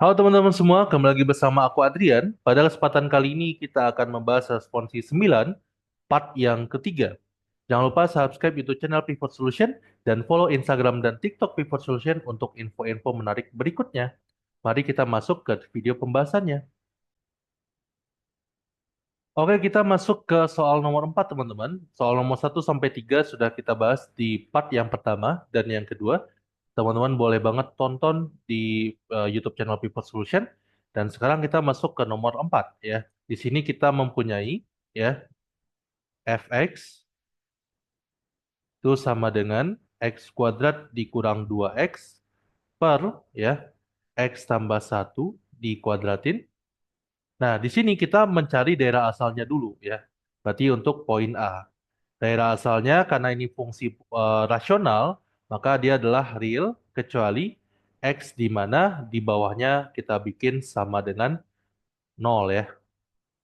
Halo teman-teman semua, kembali lagi bersama aku Adrian. Pada kesempatan kali ini kita akan membahas responsi 9, part yang ketiga. Jangan lupa subscribe YouTube channel Pivot Solution dan follow Instagram dan TikTok Pivot Solution untuk info-info menarik berikutnya. Mari kita masuk ke video pembahasannya. Oke, kita masuk ke soal nomor 4, teman-teman. Soal nomor 1 sampai 3 sudah kita bahas di part yang pertama dan yang kedua. Teman-teman boleh banget tonton di YouTube channel Pivot Solution. Dan sekarang kita masuk ke nomor 4 ya. Di sini kita mempunyai ya fx itu sama dengan x kuadrat dikurang 2x per ya x tambah 1 dikuadratin. Nah, di sini kita mencari daerah asalnya dulu ya. Berarti untuk poin A. Daerah asalnya karena ini fungsi rasional, maka dia adalah real kecuali x di mana di bawahnya kita bikin sama dengan 0 ya.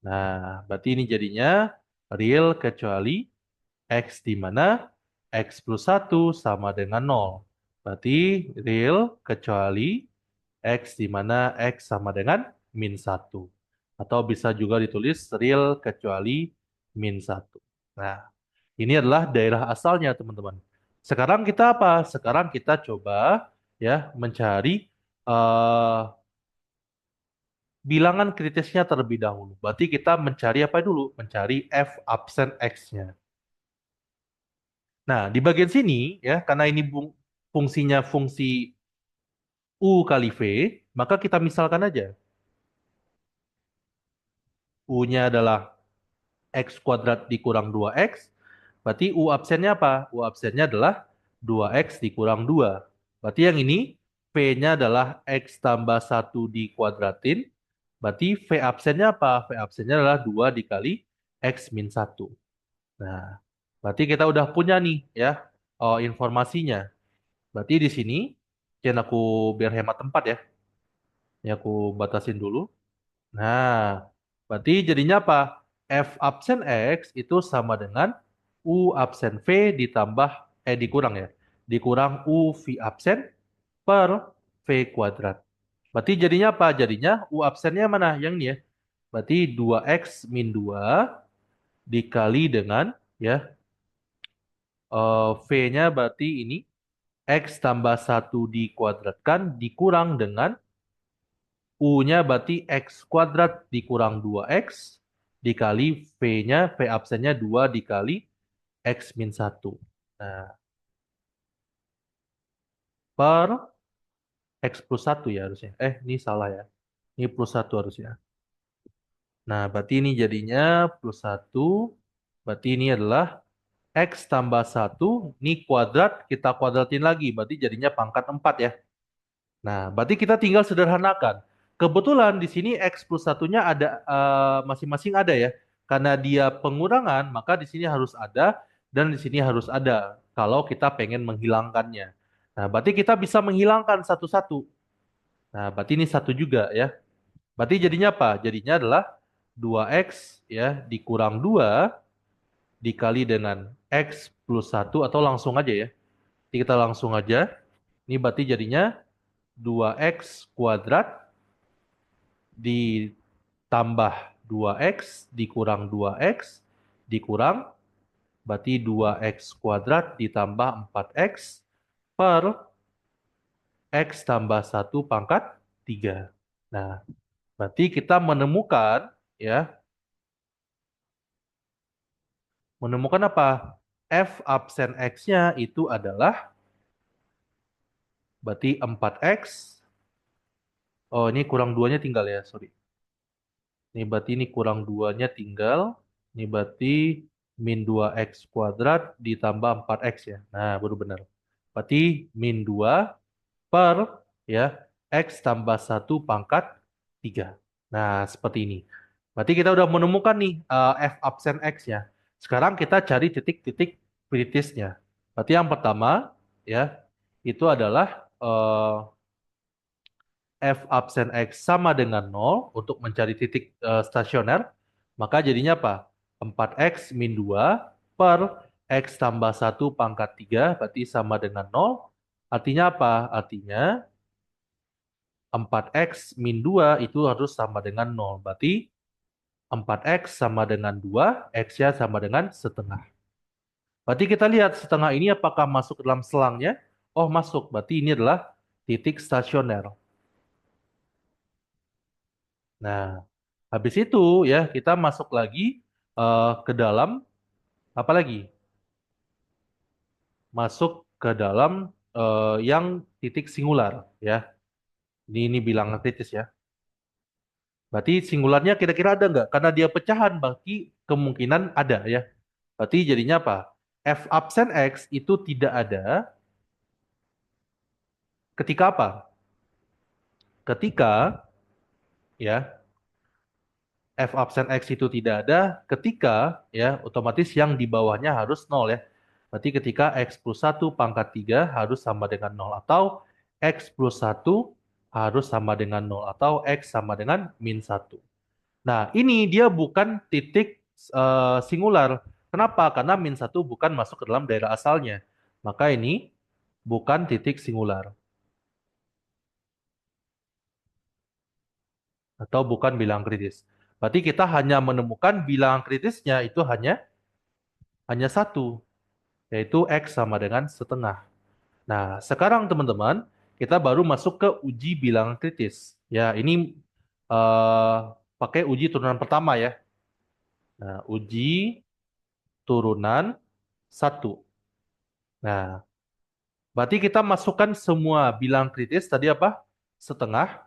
Nah, berarti ini jadinya real kecuali x di mana x plus 1 sama dengan 0. Berarti real kecuali x di mana x sama dengan min 1. Atau bisa juga ditulis real kecuali min 1. Nah, ini adalah daerah asalnya, teman-teman. Sekarang kita apa? Sekarang kita coba ya mencari eh, bilangan kritisnya terlebih dahulu. Berarti kita mencari apa dulu? Mencari f absen x-nya. Nah, di bagian sini ya, karena ini fungsinya fungsi u kali v, maka kita misalkan aja. U-nya adalah x kuadrat dikurang 2x, berarti u absennya apa? U absennya adalah 2x dikurang 2. Berarti yang ini v-nya adalah x tambah 1 dikuadratin, berarti v absennya apa? V absennya adalah 2 dikali x min 1. Nah, berarti kita udah punya nih ya informasinya. Berarti di sini, jangan aku biar hemat tempat ya. Ini aku batasin dulu. Nah, berarti jadinya apa? F absen X itu sama dengan U absen V ditambah, dikurang ya. Dikurang U V absen per V kuadrat. Berarti jadinya apa? Jadinya U absennya mana? Yang ini ya. Berarti 2X min 2 dikali dengan ya V-nya berarti ini X tambah 1 dikuadratkan dikurang dengan U-nya berarti X kuadrat dikurang 2X dikali V-nya, V absennya 2 dikali X min 1. Nah, per X plus 1 ya harusnya. Ini salah ya. Ini plus 1 harusnya. Nah, berarti ini jadinya plus 1. Berarti ini adalah X tambah 1. Ini kuadrat, kita kuadratin lagi. Berarti jadinya pangkat 4 ya. Nah, berarti kita tinggal sederhanakan. Kebetulan di sini X plus satunya ada masing-masing ada ya. Karena dia pengurangan, maka di sini harus ada dan di sini harus ada kalau kita pengen menghilangkannya. Nah, berarti kita bisa menghilangkan satu-satu. Nah, berarti ini satu juga ya. Berarti jadinya apa? Jadinya adalah 2X ya dikurang 2 dikali dengan X plus 1 atau langsung aja ya. Jadi kita langsung aja. Ini berarti jadinya 2X kuadrat ditambah 2X dikurang 2X dikurang berarti 2X kuadrat ditambah 4X per X tambah 1 pangkat 3. Nah, berarti kita menemukan ya, menemukan apa? F absen X-nya itu adalah berarti 4X. Oh, ini kurang 2-nya tinggal ya, sorry. Ini berarti ini kurang 2-nya tinggal. Ini berarti min 2x kuadrat ditambah 4x ya. Nah, baru benar. Berarti min 2 per ya x tambah 1 pangkat 3. Nah, seperti ini. Berarti kita udah menemukan nih f absen x ya. Sekarang kita cari titik-titik kritisnya. Berarti yang pertama ya itu adalah f absen x sama dengan 0 untuk mencari titik stasioner, maka jadinya apa? 4x min 2 per x tambah 1 pangkat 3 berarti sama dengan 0. Artinya apa? Artinya 4x min 2 itu harus sama dengan 0. Berarti 4x sama dengan 2, x-nya sama dengan setengah. Berarti kita lihat setengah ini apakah masuk ke dalam selangnya? Oh, masuk. Berarti ini adalah titik stasioner. Nah, habis itu ya kita masuk lagi ke dalam apa lagi? Masuk ke dalam yang titik singular ya. Ini bilangan kritis ya. Berarti singularnya kira-kira ada nggak? Karena dia pecahan, berarti kemungkinan ada ya. Berarti jadinya apa? F absen X itu tidak ada ketika apa? Ketika ya F absen X itu tidak ada ketika ya otomatis yang di bawahnya harus nol ya. Berarti ketika X plus 1 pangkat 3 harus sama dengan nol atau X plus 1 harus sama dengan nol atau X sama dengan min 1. Nah, ini dia bukan titik singular. Kenapa? Karena min 1 bukan masuk ke dalam daerah asalnya. Maka ini bukan titik singular atau bukan bilangan kritis. Berarti kita hanya menemukan bilangan kritisnya itu hanya satu, yaitu X sama dengan setengah. Nah, sekarang teman-teman, kita baru masuk ke uji bilangan kritis. Ya, ini eh, pakai uji turunan pertama ya. Nah, uji turunan satu. Nah, berarti kita masukkan semua bilangan kritis tadi apa? Setengah.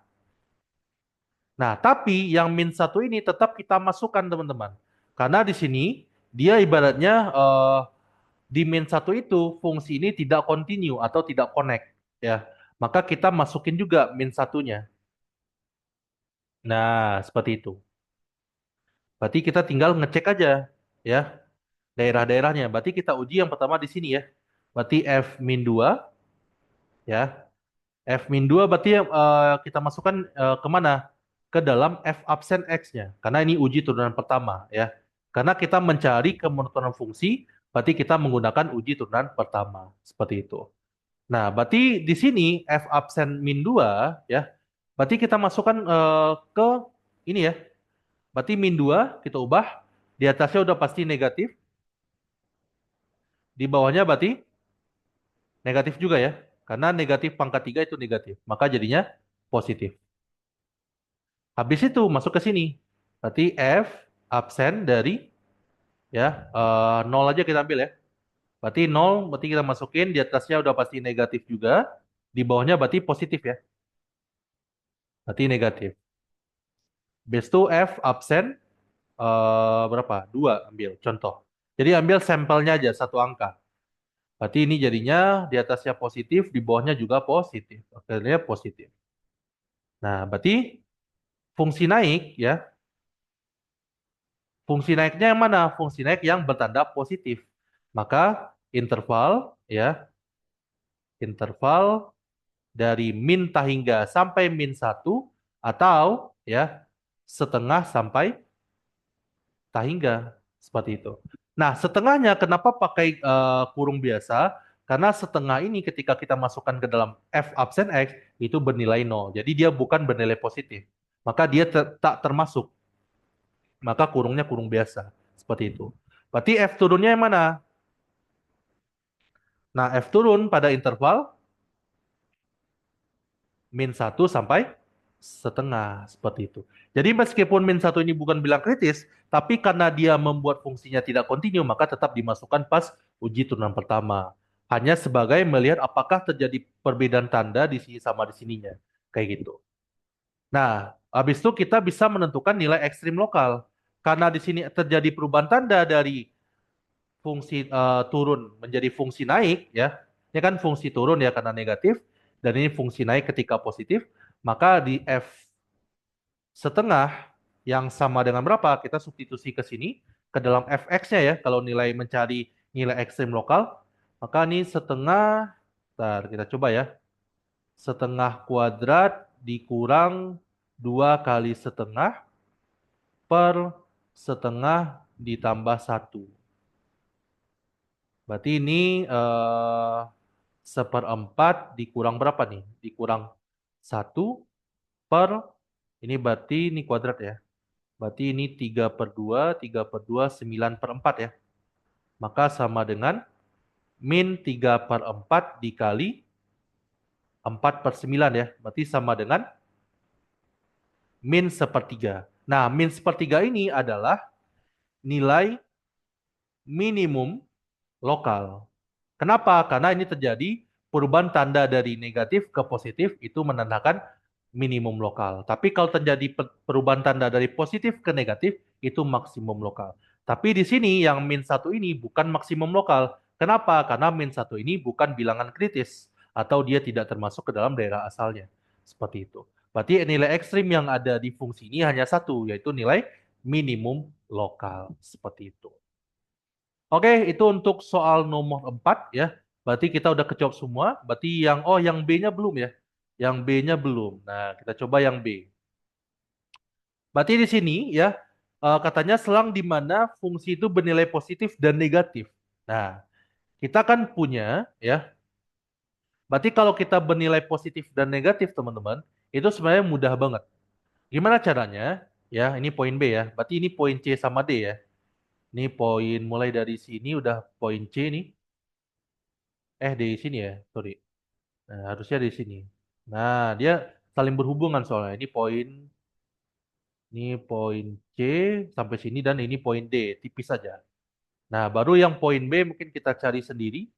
Nah, tapi yang min satu ini tetap kita masukkan teman-teman. Karena di sini dia ibaratnya di min satu itu fungsi ini tidak continue atau tidak connect ya. Maka kita masukin juga min satunya. Nah, seperti itu. Berarti kita tinggal ngecek aja ya daerah-daerahnya. Berarti kita uji yang pertama di sini ya. Berarti F min 2 ya. F min 2 berarti kita masukkan kemana? Ke dalam F absen X-nya. Karena ini uji turunan pertama ya. Karena kita mencari kemonotonan fungsi, berarti kita menggunakan uji turunan pertama. Seperti itu. Nah, berarti di sini F absen min 2 ya. Berarti kita masukkan ke ini ya. Berarti min 2 kita ubah. Di atasnya udah pasti negatif. Di bawahnya berarti negatif juga ya. Karena negatif pangkat 3 itu negatif. Maka jadinya positif. Habis itu masuk ke sini. Berarti F absen dari ya 0 aja kita ambil ya. Berarti 0 berarti kita masukin di atasnya udah pasti negatif juga. Di bawahnya berarti positif ya. Berarti negatif. Habis itu F absen berapa? 2 ambil contoh. Jadi ambil sampelnya aja satu angka. Berarti ini jadinya di atasnya positif, di bawahnya juga positif. Akhirnya positif. Nah, berarti fungsi naik ya. Fungsi naiknya yang mana? Fungsi naik yang bertanda positif. Maka interval ya, interval dari min hingga sampai min satu atau ya setengah sampai hingga seperti itu. Nah, setengahnya kenapa pakai kurung biasa? Karena setengah ini ketika kita masukkan ke dalam F absen X itu bernilai nol. Jadi dia bukan bernilai positif. Maka dia tak termasuk. Maka kurungnya kurung biasa. Seperti itu. Berarti F turunnya yang mana? Nah, F turun pada interval min satu sampai setengah. Seperti itu. Jadi meskipun min satu ini bukan bilang kritis, tapi karena dia membuat fungsinya tidak kontinu, maka tetap dimasukkan pas uji turunan pertama. Hanya sebagai melihat apakah terjadi perbedaan tanda di sini sama di sininya. Kayak gitu. Nah, habis itu kita bisa menentukan nilai ekstrim lokal. Karena di sini terjadi perubahan tanda dari fungsi turun menjadi fungsi naik ya. Ini kan fungsi turun ya karena negatif dan ini fungsi naik ketika positif, maka di F setengah yang sama dengan berapa? Kita substitusi ke sini ke dalam fx-nya ya. Kalau nilai mencari nilai ekstrim lokal, maka ini setengah, bentar, kita coba ya. Setengah kuadrat dikurang 2 kali setengah per setengah ditambah satu. Berarti ini seperempat dikurang berapa nih? Dikurang satu per, ini berarti ini kuadrat ya. Berarti ini 3/2, 9/4 ya. Maka sama dengan min 3/4 dikali 4/9 ya. Berarti sama dengan min sepertiga. Nah, min sepertiga ini adalah nilai minimum lokal. Kenapa? Karena ini terjadi perubahan tanda dari negatif ke positif itu menandakan minimum lokal. Tapi kalau terjadi perubahan tanda dari positif ke negatif itu maksimum lokal. Tapi di sini yang min satu ini bukan maksimum lokal. Kenapa? Karena min satu ini bukan bilangan kritis atau dia tidak termasuk ke dalam daerah asalnya. Seperti itu. Berarti nilai ekstrim yang ada di fungsi ini hanya satu, yaitu nilai minimum lokal. Seperti itu. Oke, itu untuk soal nomor 4 ya. Berarti kita udah kejawab semua. Berarti yang B-nya belum ya. Yang B-nya belum. Nah, kita coba yang B. Berarti di sini ya katanya selang di mana fungsi itu bernilai positif dan negatif. Nah, kita kan punya ya. Berarti kalau kita bernilai positif dan negatif teman-teman, itu sebenarnya mudah banget. Gimana caranya? Ya, ini poin B ya. Berarti ini poin C sama D ya. Ini poin mulai dari sini udah poin C nih. Di sini ya, sorry. Nah, harusnya di sini. Nah, dia saling berhubungan soalnya. Ini poin C sampai sini dan ini poin D, tipis saja. Nah, baru yang poin B mungkin kita cari sendiri.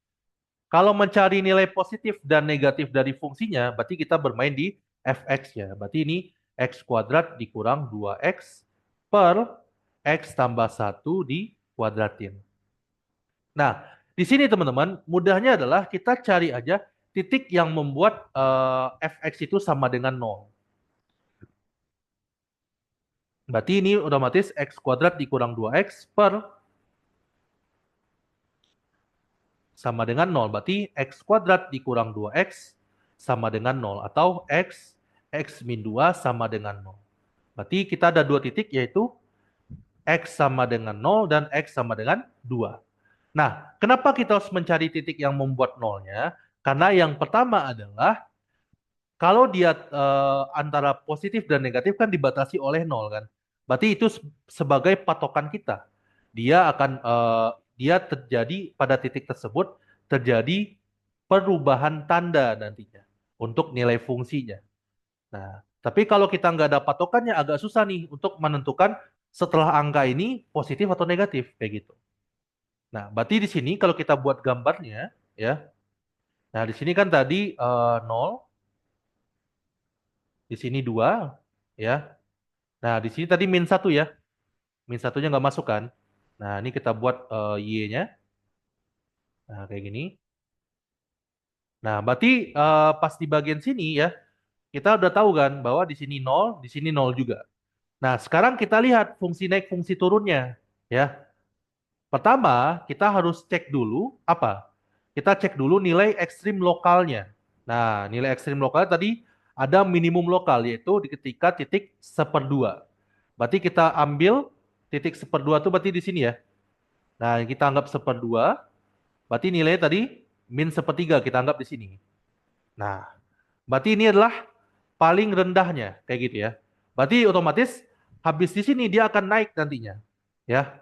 Kalau mencari nilai positif dan negatif dari fungsinya, berarti kita bermain di fx ya. Berarti ini x kuadrat dikurang 2x per x tambah 1 dikuadratin. Nah, di sini teman-teman, mudahnya adalah kita cari aja titik yang membuat fx itu sama dengan 0. Berarti ini otomatis x kuadrat dikurang 2x per sama dengan 0. Berarti x kuadrat dikurang 2x sama dengan 0. Atau x min 2 sama dengan 0. Berarti kita ada dua titik yaitu x sama dengan 0 dan x sama dengan 2. Nah, kenapa kita harus mencari titik yang membuat nolnya? Karena yang pertama adalah kalau dia antara positif dan negatif kan dibatasi oleh nol kan. Berarti itu sebagai patokan kita. Dia terjadi pada titik tersebut terjadi perubahan tanda nantinya untuk nilai fungsinya. Nah, tapi kalau kita nggak ada patokannya agak susah nih untuk menentukan setelah angka ini positif atau negatif kayak gitu. Nah, berarti di sini kalau kita buat gambarnya ya. Nah, di sini kan tadi 0, di sini 2 ya. Nah, di sini tadi min satu ya. Min satunya nggak masuk kan. Nah, ini kita buat Y-nya. Nah, kayak gini. Nah, berarti pas di bagian sini ya, kita udah tahu kan bahwa di sini 0, di sini 0 juga. Nah, sekarang kita lihat fungsi naik, fungsi turunnya. Ya. Pertama, kita harus cek dulu apa? Kita cek dulu nilai ekstrim lokalnya. Nah, nilai ekstrim lokal tadi ada minimum lokal, yaitu di ketika titik seperdua. Berarti kita ambil titik seperdua itu berarti di sini ya. Nah, kita anggap seperdua, berarti nilai tadi min sepertiga kita anggap di sini. Nah, berarti ini adalah paling rendahnya, kayak gitu ya. Berarti otomatis habis di sini dia akan naik nantinya. Ya.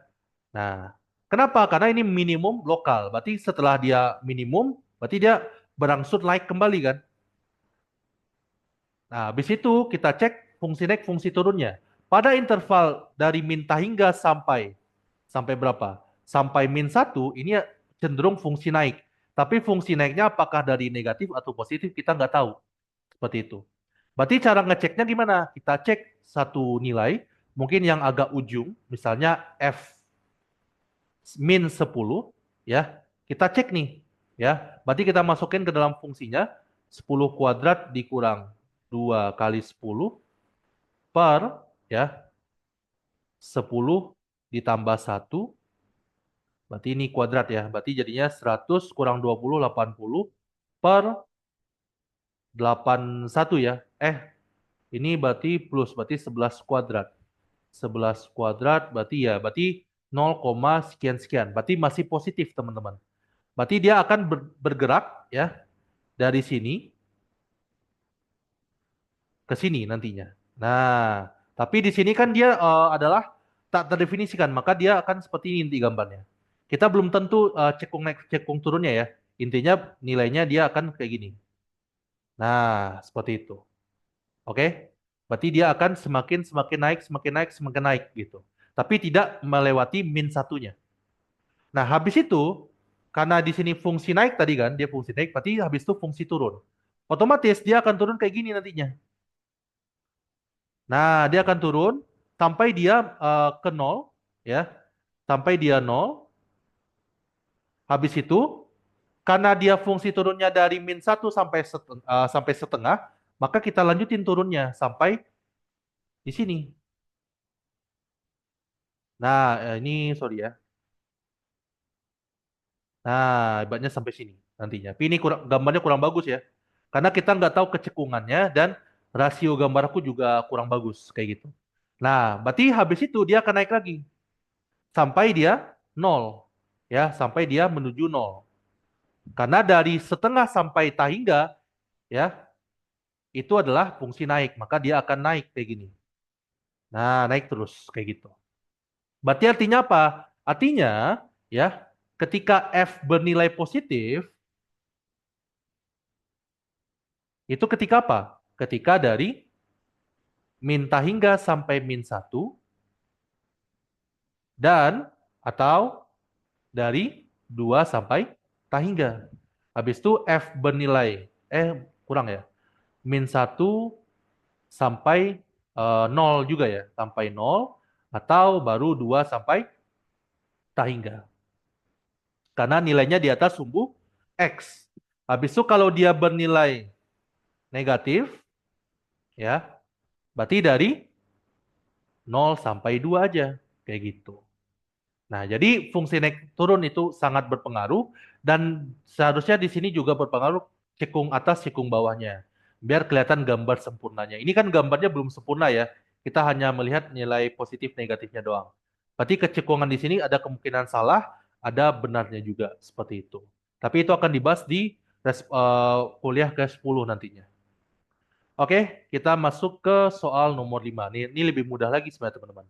Nah, kenapa? Karena ini minimum lokal. Berarti setelah dia minimum, berarti dia berangsur naik kembali kan. Nah, habis itu kita cek fungsi naik, fungsi turunnya. Pada interval dari min hingga sampai berapa? Sampai min satu ini cenderung fungsi naik. Tapi fungsi naiknya apakah dari negatif atau positif kita nggak tahu. Seperti itu. Berarti cara ngeceknya gimana? Kita cek satu nilai, mungkin yang agak ujung, misalnya F min 10 ya. Kita cek nih ya. Berarti kita masukin ke dalam fungsinya 10 kuadrat dikurang 2 kali 10 per ya 10 ditambah 1 berarti ini kuadrat ya. Berarti jadinya 100 kurang 20 80 per 81 ya. Ini berarti plus berarti 11 kuadrat. 11 kuadrat berarti 0, sekian sekian. Berarti masih positif teman-teman. Berarti dia akan bergerak ya dari sini ke sini nantinya. Nah, tapi di sini kan dia adalah tak terdefinisikan, maka dia akan seperti ini di gambarnya. Kita belum tentu cekung naik cekung turunnya ya. Intinya nilainya dia akan kayak gini. Nah, seperti itu. Oke? Berarti dia akan semakin naik, semakin naik, semakin naik gitu. Tapi tidak melewati min satunya. Nah, habis itu karena di sini fungsi naik tadi kan, dia fungsi naik, berarti habis itu fungsi turun. Otomatis dia akan turun kayak gini nantinya. Nah, dia akan turun sampai dia ke nol, ya, sampai dia nol. Habis itu, karena dia fungsi turunnya dari min satu sampai setengah, maka kita lanjutin turunnya sampai di sini. Nah, ini sorry ya. Nah, ibaratnya sampai sini nantinya. Tapi ini gambarnya kurang bagus ya. Karena kita nggak tahu kecekungannya dan rasio gambar aku juga kurang bagus kayak gitu. Nah, berarti habis itu dia akan naik lagi sampai dia nol. Ya, sampai dia menuju nol. Karena dari setengah sampai tahingga ya, itu adalah fungsi naik, maka dia akan naik kayak gini. Nah, naik terus kayak gitu. Berarti artinya apa? Artinya ya, ketika F bernilai positif, itu ketika apa? Ketika dari min tahingga sampai min satu dan atau dari 2 sampai tahingga. Habis itu F bernilai, kurang ya, min satu sampai 0 juga ya, sampai nol atau baru 2 sampai tahingga. Karena nilainya di atas sumbu X. Habis itu kalau dia bernilai negatif, ya, berarti dari nol sampai 2 aja, kayak gitu. Nah, jadi fungsi naik turun itu sangat berpengaruh dan seharusnya di sini juga berpengaruh cekung atas, cekung bawahnya. Biar kelihatan gambar sempurnanya. Ini kan gambarnya belum sempurna ya. Kita hanya melihat nilai positif negatifnya doang. Berarti kecekungan di sini ada kemungkinan salah, ada benarnya juga seperti itu. Tapi itu akan dibahas di kuliah ke-10 nantinya. Oke, kita masuk ke soal nomor 5. Ini lebih mudah lagi sebenarnya teman-teman.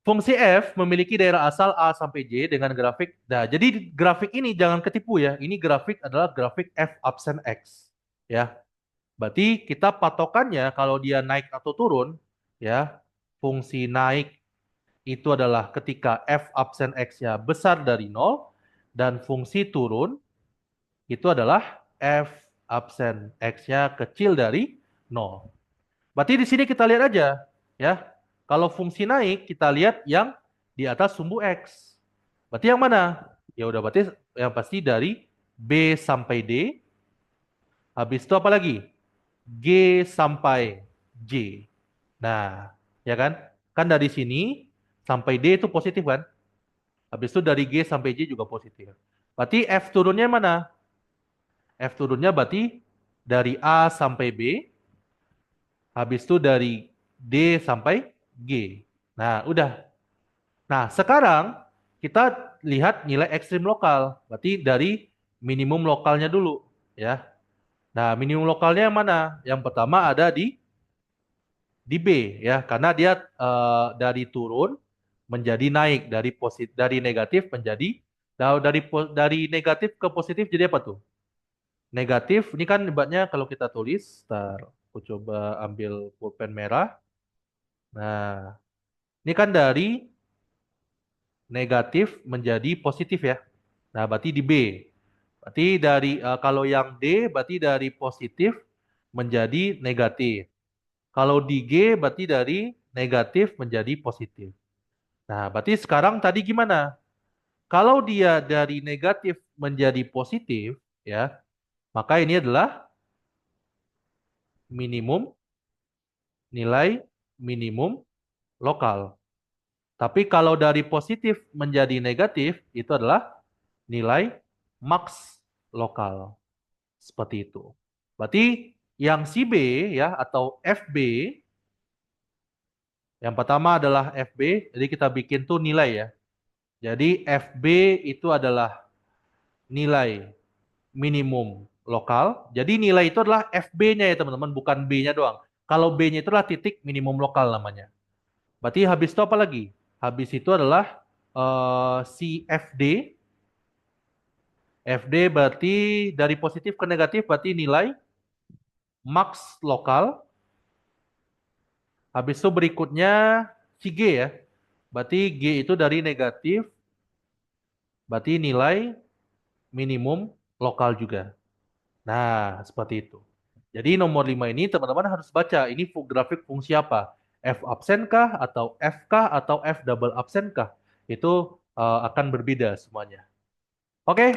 Fungsi f memiliki daerah asal A sampai J dengan grafik. Nah, jadi grafik ini jangan ketipu ya. Ini grafik adalah grafik f absen x. Ya. Berarti kita patokannya kalau dia naik atau turun, ya. Fungsi naik itu adalah ketika f absen x-nya besar dari 0 dan fungsi turun itu adalah f absen x-nya kecil dari 0. Berarti di sini kita lihat aja, ya. Kalau fungsi naik, kita lihat yang di atas sumbu X. Berarti yang mana? Ya udah berarti yang pasti dari B sampai D. Habis itu apa lagi? G sampai J. Nah, ya kan? Kan dari sini sampai D itu positif kan? Habis itu dari G sampai J juga positif. Berarti F turunnya mana? F turunnya berarti dari A sampai B. Habis itu dari D sampai G. Nah, udah. Nah, sekarang kita lihat nilai ekstrim lokal. Berarti dari minimum lokalnya dulu, ya. Nah, minimum lokalnya yang mana? Yang pertama ada di B, ya, karena dia dari turun menjadi naik dari negatif menjadi dari negatif ke positif jadi apa tuh? Negatif ini kan ibaratnya kalau kita tulis, ntar aku coba ambil pulpen merah. Nah, ini kan dari negatif menjadi positif ya. Nah, berarti di B. Berarti dari kalau yang D berarti dari positif menjadi negatif. Kalau di G berarti dari negatif menjadi positif. Nah, berarti sekarang tadi gimana? Kalau dia dari negatif menjadi positif, ya, maka ini adalah minimum nilai minimum lokal. Tapi kalau dari positif menjadi negatif, itu adalah nilai max lokal. Seperti itu. Berarti yang si B ya atau FB, yang pertama adalah FB, jadi kita bikin tuh nilai ya. Jadi FB itu adalah nilai minimum lokal. Jadi nilai itu adalah FB-nya ya teman-teman, bukan B-nya doang. Kalau B-nya itu adalah titik minimum lokal namanya. Berarti habis itu apa lagi? Habis itu adalah si FD. FD berarti dari positif ke negatif berarti nilai max lokal. Habis itu berikutnya si G ya. Berarti G itu dari negatif, berarti nilai minimum lokal juga. Nah, seperti itu. Jadi nomor 5 ini teman-teman harus baca. Ini grafik fungsi apa? F absen kah? Atau F kah? Atau F double absen kah? Itu akan berbeda semuanya. Oke,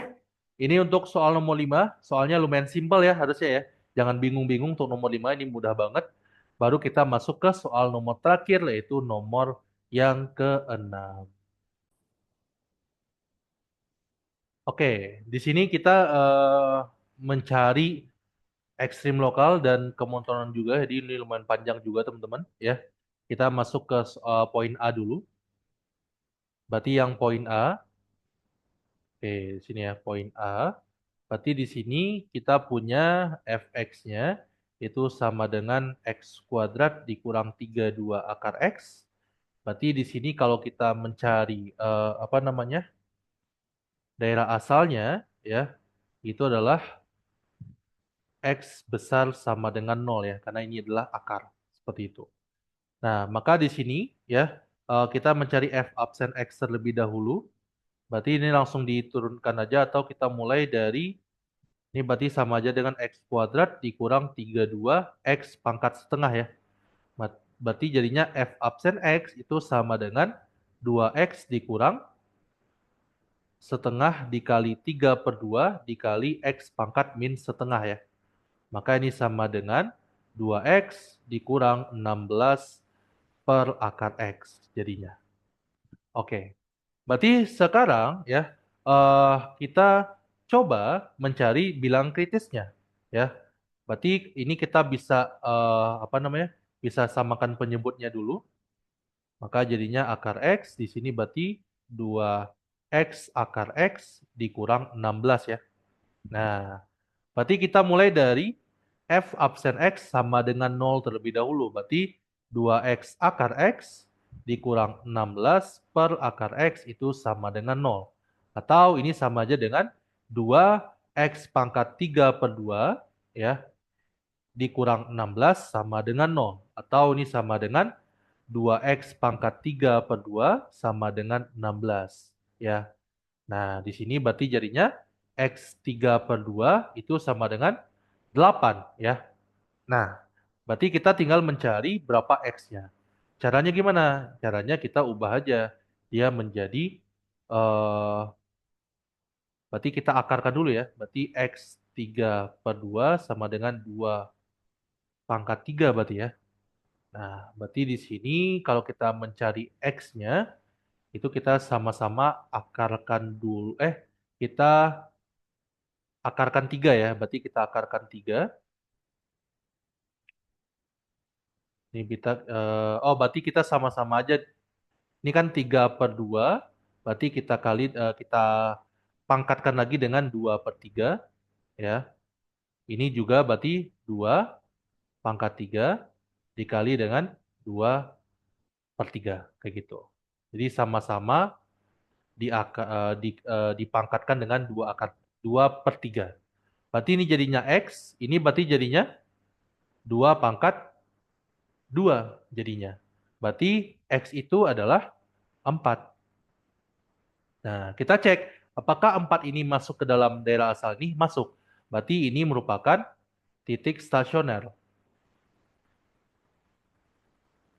ini untuk soal nomor 5. Soalnya lumayan simpel ya harusnya ya. Jangan bingung-bingung untuk nomor 5 ini mudah banget. Baru kita masuk ke soal nomor terakhir yaitu nomor yang keenam. Oke, di sini kita mencari ekstrim lokal dan kemontonan juga. Jadi ini lumayan panjang juga teman-teman ya. Kita masuk ke poin A dulu. Berarti yang poin A, oke, di sini ya poin A. Berarti di sini kita punya fx-nya itu sama dengan x kuadrat dikurang 32 akar x. Berarti di sini kalau kita mencari apa namanya daerah asalnya ya itu adalah x besar sama dengan 0 ya karena ini adalah akar seperti itu. Nah, maka di sini ya kita mencari f absen x terlebih dahulu. Berarti ini langsung diturunkan aja atau kita mulai dari ini berarti sama aja dengan x kuadrat dikurang 32 x pangkat setengah ya. Berarti jadinya f absen x itu sama dengan 2x dikurang setengah dikali 3/2 dikali x pangkat min setengah ya. Maka ini sama dengan 2x dikurang 16 per akar x jadinya. Oke, berarti sekarang ya kita coba mencari bilang kritisnya ya. Berarti ini kita bisa apa namanya? Bisa samakan penyebutnya dulu. Maka jadinya akar x di sini berarti 2x akar x dikurang 16 ya. Nah, berarti kita mulai dari f absen x sama dengan 0 terlebih dahulu. Berarti 2x akar x dikurang 16 per akar x itu sama dengan 0. Atau ini sama aja dengan 2x pangkat 3/2 ya dikurang 16 sama dengan 0. Atau ini sama dengan 2x pangkat 3/2 sama dengan 16. Ya. Nah, di sini berarti jadinya x 3/2 itu sama dengan 8 ya. Nah, berarti kita tinggal mencari berapa x-nya. Caranya gimana? Caranya kita ubah aja. Dia menjadi, berarti kita akarkan dulu ya. Berarti x 3/2 sama dengan 2 pangkat 3 berarti ya. Nah, berarti di sini kalau kita mencari x-nya, itu kita sama-sama akarkan dulu. Kita akarkan 3 ya. Berarti kita akarkan 3. Ini kita, berarti kita sama-sama aja. Ini kan 3/2. Berarti kita kita pangkatkan lagi dengan 2/3 ya. Ini juga berarti 2 pangkat 3 dikali dengan 2/3 kayak gitu. Jadi sama-sama dipangkatkan dengan 2/3. Berarti ini jadinya X, ini berarti jadinya 2 pangkat 2 jadinya. Berarti X itu adalah 4. Nah, kita cek apakah 4 ini masuk ke dalam daerah asal ini? Masuk. Berarti ini merupakan titik stasioner.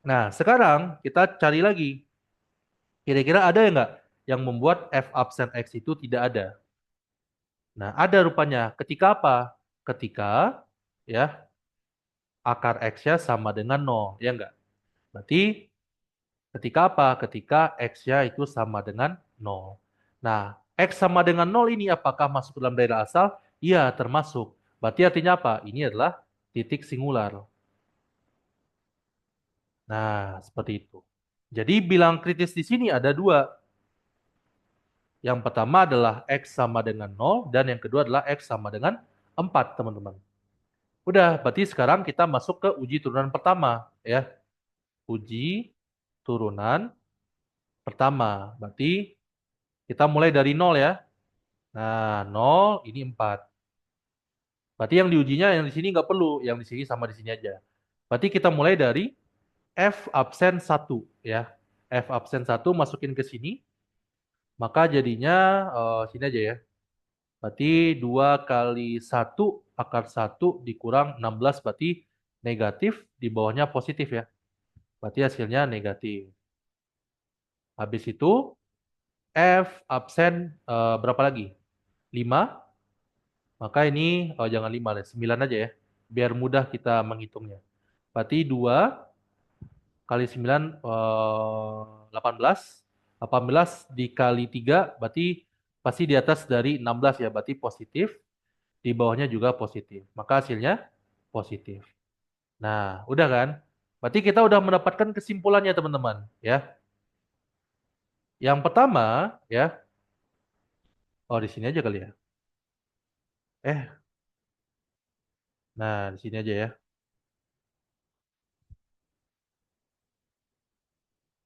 Nah, sekarang kita cari lagi. Kira-kira ada nggak yang membuat f absen x itu tidak ada? Nah, ada rupanya. Ketika apa? Ketika ya akar x-nya sama dengan 0, ya enggak? Berarti ketika apa? Ketika x-nya itu sama dengan 0. Nah, x sama dengan 0 ini apakah masuk dalam daerah asal? Iya, termasuk. Berarti artinya apa? Ini adalah titik singular. Nah, seperti itu. Jadi bilang kritis di sini ada dua. Yang pertama adalah x sama dengan 0 dan yang kedua adalah x sama dengan 4, teman-teman. Udah, berarti sekarang kita masuk ke uji turunan pertama, ya. Uji turunan pertama. Berarti kita mulai dari 0 ya. Nah, 0 ini 4. Berarti yang diujinya yang di sini nggak perlu, yang di sini sama di sini aja. Berarti kita mulai dari F absen 1 ya. F absen 1 masukin ke sini, maka jadinya sini aja ya. Berarti 2 kali 1 akar 1 dikurang 16 berarti negatif, di bawahnya positif ya. Berarti hasilnya negatif. Habis itu F absen berapa lagi? 5. Maka ini jangan 5 deh, 9 aja ya. Biar mudah kita menghitungnya. Berarti 2 kali 9 18. 18 dikali 3 berarti pasti di atas dari 16 ya. Berarti positif. Di bawahnya juga positif. Maka hasilnya positif. Nah, udah kan? Berarti kita udah mendapatkan kesimpulannya teman-teman. Ya. Yang pertama, ya. Oh, di sini aja kali ya. Eh, nah di sini aja ya.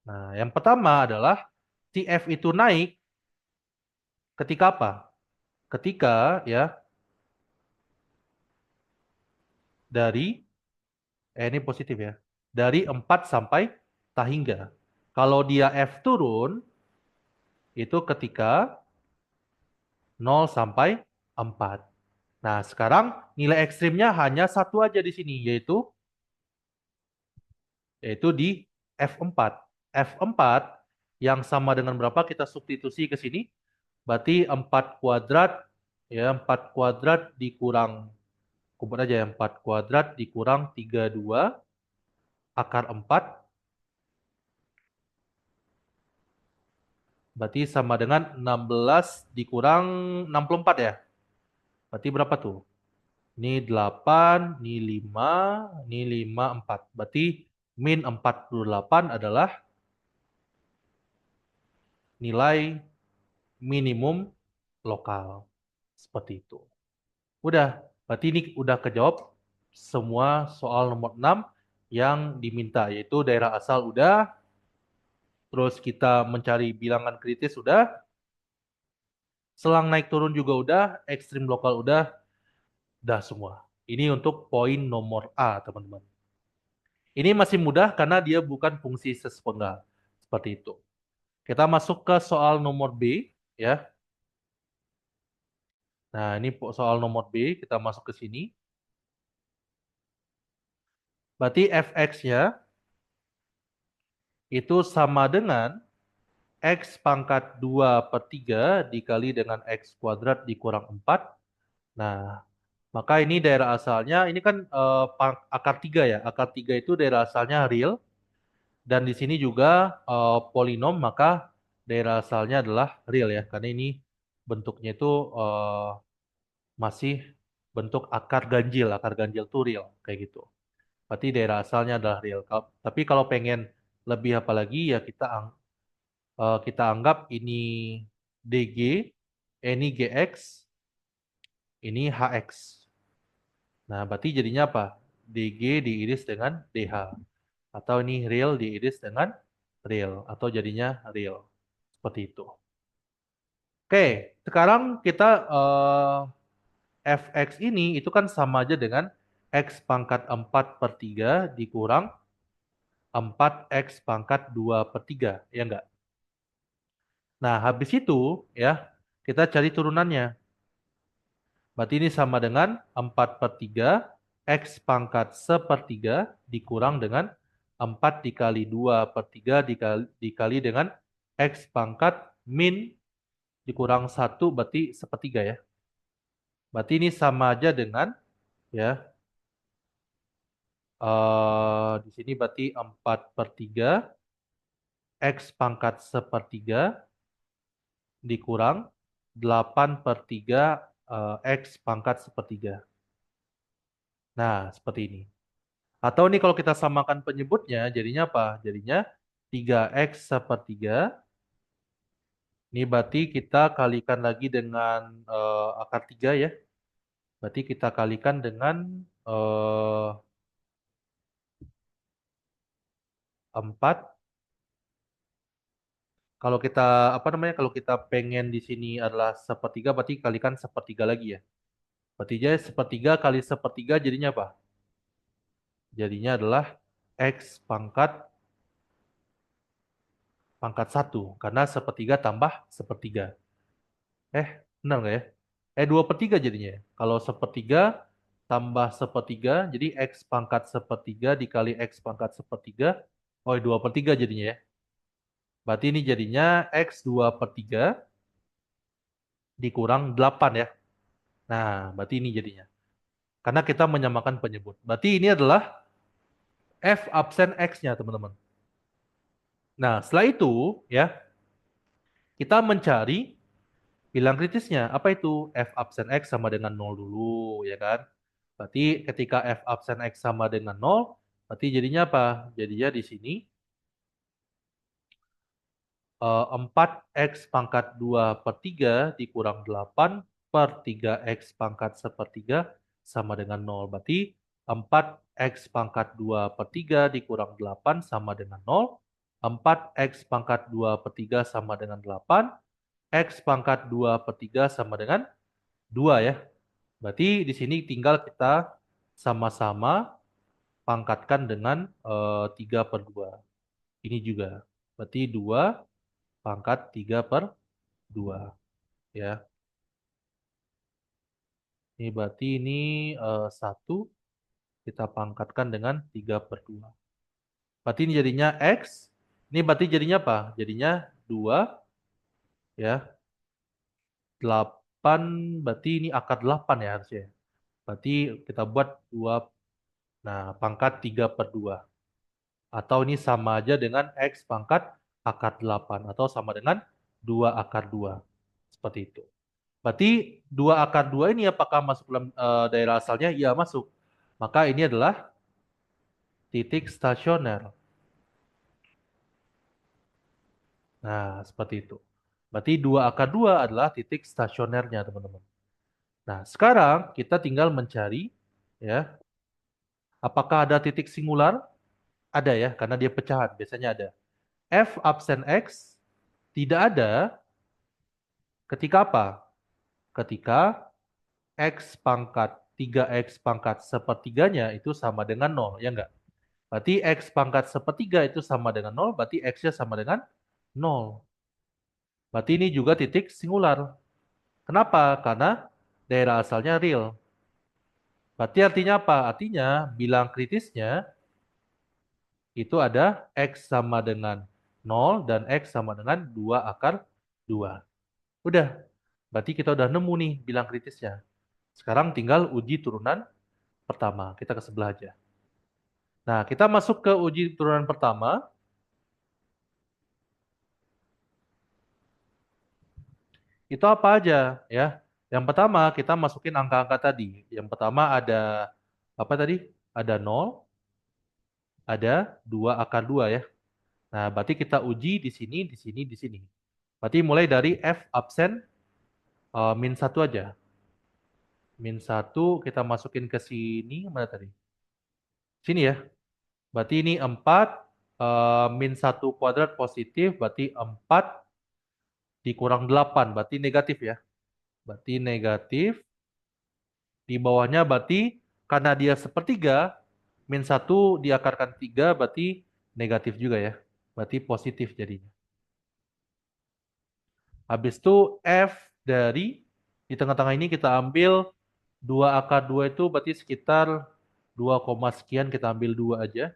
Nah, yang pertama adalah si F itu naik ketika apa? Ketika ya dari ini positif ya. Dari 4 sampai tak hingga. Kalau dia F turun itu ketika 0 sampai 4. Nah, sekarang nilai ekstrimnya hanya satu aja di sini yaitu di F4. F4 yang sama dengan berapa kita substitusi ke sini? Berarti 4 kuadrat ya 4 kuadrat dikurang kumpul aja ya 4 kuadrat dikurang 32 akar 4 berarti sama dengan 16 dikurang 64 ya. Berarti berapa tuh? Ini 8, ini 5, ini 5, 4. Berarti min 48 adalah nilai minimum lokal. Seperti itu. Udah, berarti ini udah kejawab semua soal nomor 6 yang diminta, yaitu daerah asal udah, terus kita mencari bilangan kritis udah, selang naik turun juga udah, ekstrim lokal udah semua. Ini untuk poin nomor A, teman-teman. Ini masih mudah karena dia bukan fungsi sespenggal. Seperti itu. Kita masuk ke soal nomor B, ya. Nah, ini soal nomor B, kita masuk ke sini. Berarti fx-nya itu sama dengan X pangkat 2 per 3 dikali dengan X kuadrat dikurang 4. Nah, maka ini daerah asalnya, ini kan akar 3 ya. Akar 3 itu daerah asalnya real. Dan di sini juga polinom, maka daerah asalnya adalah real ya. Karena ini bentuknya itu masih bentuk akar ganjil. Akar ganjil itu real, kayak gitu. Berarti daerah asalnya adalah real. Tapi kalau pengen lebih apa lagi ya kita anggap ini DG, ini GX, ini HX. Nah, berarti jadinya apa? DG diiris dengan DH. Atau ini real diiris dengan real. Atau jadinya real. Seperti itu. Oke, sekarang kita fx ini itu kan sama aja dengan x pangkat 4 per 3 dikurang 4x pangkat 2 per 3. Ya enggak? Nah, habis itu ya kita cari turunannya. Berarti ini sama dengan 4 per 3 X pangkat sepertiga dikurang dengan 4 dikali 2 per 3 dikali dengan X pangkat min dikurang 1 berarti sepertiga ya. Berarti ini sama aja dengan ya di sini berarti 4 per 3 X pangkat sepertiga dikurang 8 per 3 X pangkat sepertiga. Nah, seperti ini. Atau nih kalau kita samakan penyebutnya, jadinya apa? Jadinya 3x sepertiga. Ini berarti kita kalikan lagi dengan akar 3 ya. Berarti kita kalikan dengan 4. Kalau kita apa namanya? Kalau kita pengen di sini adalah sepertiga, berarti kalikan sepertiga lagi ya. Berarti jadi sepertiga kali sepertiga jadinya apa? Jadinya adalah X pangkat 1. Karena sepertiga tambah sepertiga. Benar nggak ya? 2/3 jadinya ya. Kalau sepertiga tambah sepertiga, jadi X pangkat sepertiga dikali X pangkat sepertiga. 2/3 jadinya ya. Berarti ini jadinya X 2/3 dikurang 8 ya. Nah, berarti ini jadinya. Karena kita menyamakan penyebut. Berarti ini adalah F absen X-nya, teman-teman. Nah, setelah itu, ya, kita mencari bilang kritisnya. Apa itu? F absen X sama dengan 0 dulu, ya kan? Berarti ketika F absen X sama dengan 0, berarti jadinya apa? Jadinya di sini 4X pangkat 2/3 dikurang 8/3X pangkat sepertiga sama dengan 0. Berarti 4X pangkat 2/3 dikurang 8 sama dengan 0. 4X pangkat 2/3 sama dengan 8. X pangkat 2/3 sama dengan 2 ya. Berarti di sini tinggal kita sama-sama pangkatkan dengan 3/2. Ini juga. Berarti 2 pangkat 3/2 ya. Ini berarti ini 1 kita pangkatkan dengan 3/2. Berarti ini jadinya X. Ini berarti jadinya apa? Jadinya 2 ya. 8 berarti ini akar 8 ya harusnya. Berarti kita buat 2, nah pangkat 3/2. Atau ini sama aja dengan X pangkat akar 8. Atau sama dengan 2 akar 2. Seperti itu. Berarti 2 akar 2 ini apakah masuk dalam daerah asalnya? Iya, masuk. Maka ini adalah titik stasioner. Nah, seperti itu. Berarti 2 akar 2 adalah titik stasionernya, teman-teman. Nah, sekarang kita tinggal mencari, ya, apakah ada titik singular? Ada ya, karena dia pecahan. Biasanya ada. F absen X tidak ada ketika apa? Ketika X pangkat 3X pangkat sepertiganya itu sama dengan 0, ya enggak? Berarti X pangkat sepertiga itu sama dengan 0, berarti X-nya sama dengan 0. Berarti ini juga titik singular. Kenapa? Karena daerah asalnya real. Berarti artinya apa? Artinya bilang kritisnya itu ada X sama dengan 0 dan X sama dengan 2 akar 2. Udah. Berarti kita udah nemu nih bilang kritisnya. Sekarang tinggal uji turunan pertama. Kita ke sebelah aja. Nah, kita masuk ke uji turunan pertama. Itu apa aja ya? Yang pertama kita masukin angka-angka tadi. Yang pertama ada apa tadi? Ada 0, ada 2 akar 2 ya. Nah, berarti kita uji di sini, di sini, di sini. Berarti mulai dari F absen -1 aja. -1 kita masukin ke sini, mana tadi? Sini ya. Berarti ini 4, -1 kuadrat positif, berarti 4 dikurang 8, berarti negatif ya. Berarti negatif. Di bawahnya berarti karena dia sepertiga, -1 diakarkan 3 berarti negatif juga ya. Berarti positif jadinya. Habis itu F dari di tengah-tengah ini kita ambil 2 akar 2 itu berarti sekitar 2, sekian kita ambil 2 aja.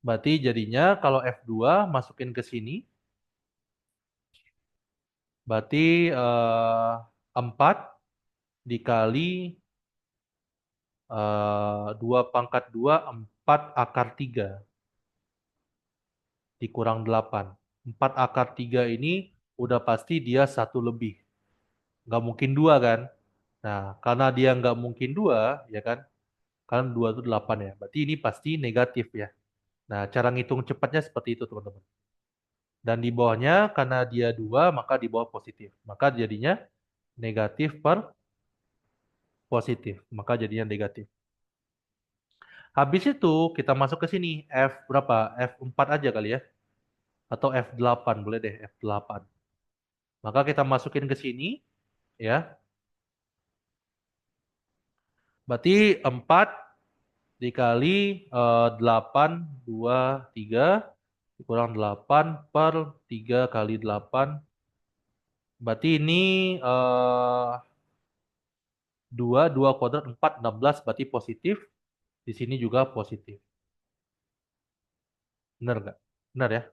Berarti jadinya kalau F2 masukin ke sini berarti 4 dikali 2 pangkat 2 4 akar 3 dikurang 8. 4 akar 3 ini udah pasti dia satu lebih. Nggak mungkin 2 kan? Nah, karena dia nggak mungkin 2, ya kan? Kan 2 itu 8 ya. Berarti ini pasti negatif ya. Nah, cara ngitung cepatnya seperti itu, teman-teman. Dan di bawahnya, karena dia 2, maka di bawah positif. Maka jadinya negatif per positif, maka jadinya negatif. Habis itu kita masuk ke sini, F berapa? F4 aja kali ya. Atau F8, boleh deh F8. Maka kita masukin ke sini, ya. Berarti 4 dikali 8, 2, 3, dikurang 8 per 3 kali 8. Berarti ini 2 kuadrat 4, 16, berarti positif. Di sini juga positif. Benar nggak? Benar ya?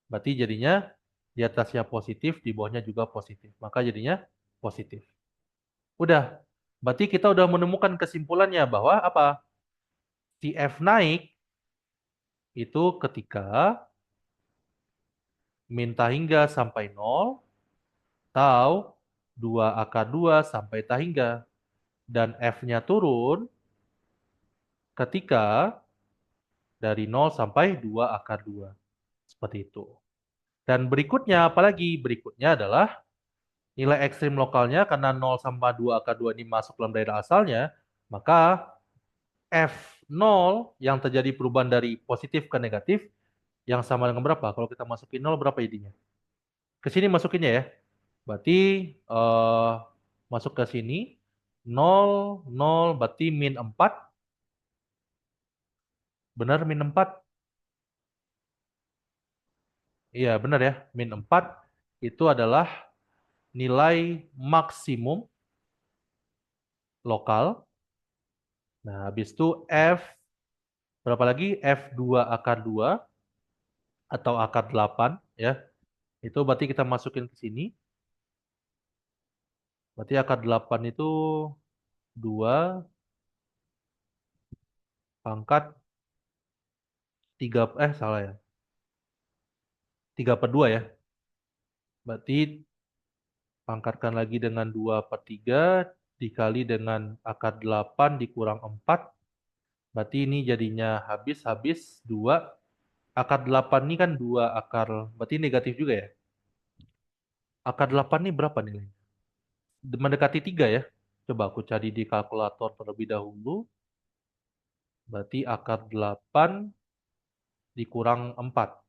Berarti jadinya di atasnya positif, di bawahnya juga positif. Maka jadinya positif. Udah. Berarti kita udah menemukan kesimpulannya bahwa apa? Si F naik itu ketika min tak hingga sampai 0 atau 2 akar 2 sampai tak hingga. Dan F-nya turun ketika dari 0 sampai 2 akar 2. Seperti itu. Dan berikutnya, apalagi? Berikutnya adalah nilai ekstrim lokalnya karena 0 sampai 2 akar 2 ini masuk dalam daerah asalnya, maka F0 yang terjadi perubahan dari positif ke negatif yang sama dengan berapa? Kalau kita masukin 0 berapa jadinya? Ke sini masukinnya ya. Berarti eh, masuk ke sini 0, 0 berarti min 4. Benar min 4? Iya benar ya. Min 4 itu adalah nilai maksimum lokal. Nah, habis itu F berapa lagi? F2 akar 2 atau akar 8 ya. Itu berarti kita masukin ke sini. Berarti akar 8 itu 2 pangkat 3 salah ya. 3/2 ya. Berarti pangkatkan lagi dengan 2/3 dikali dengan akar 8 dikurang 4. Berarti ini jadinya habis 2. Akar 8 ini kan 2 akar. Berarti negatif juga ya. Akar 8 ini berapa nilainya? Mendekati 3 ya. Coba aku cari di kalkulator terlebih dahulu. Berarti akar 8 dikurang 4.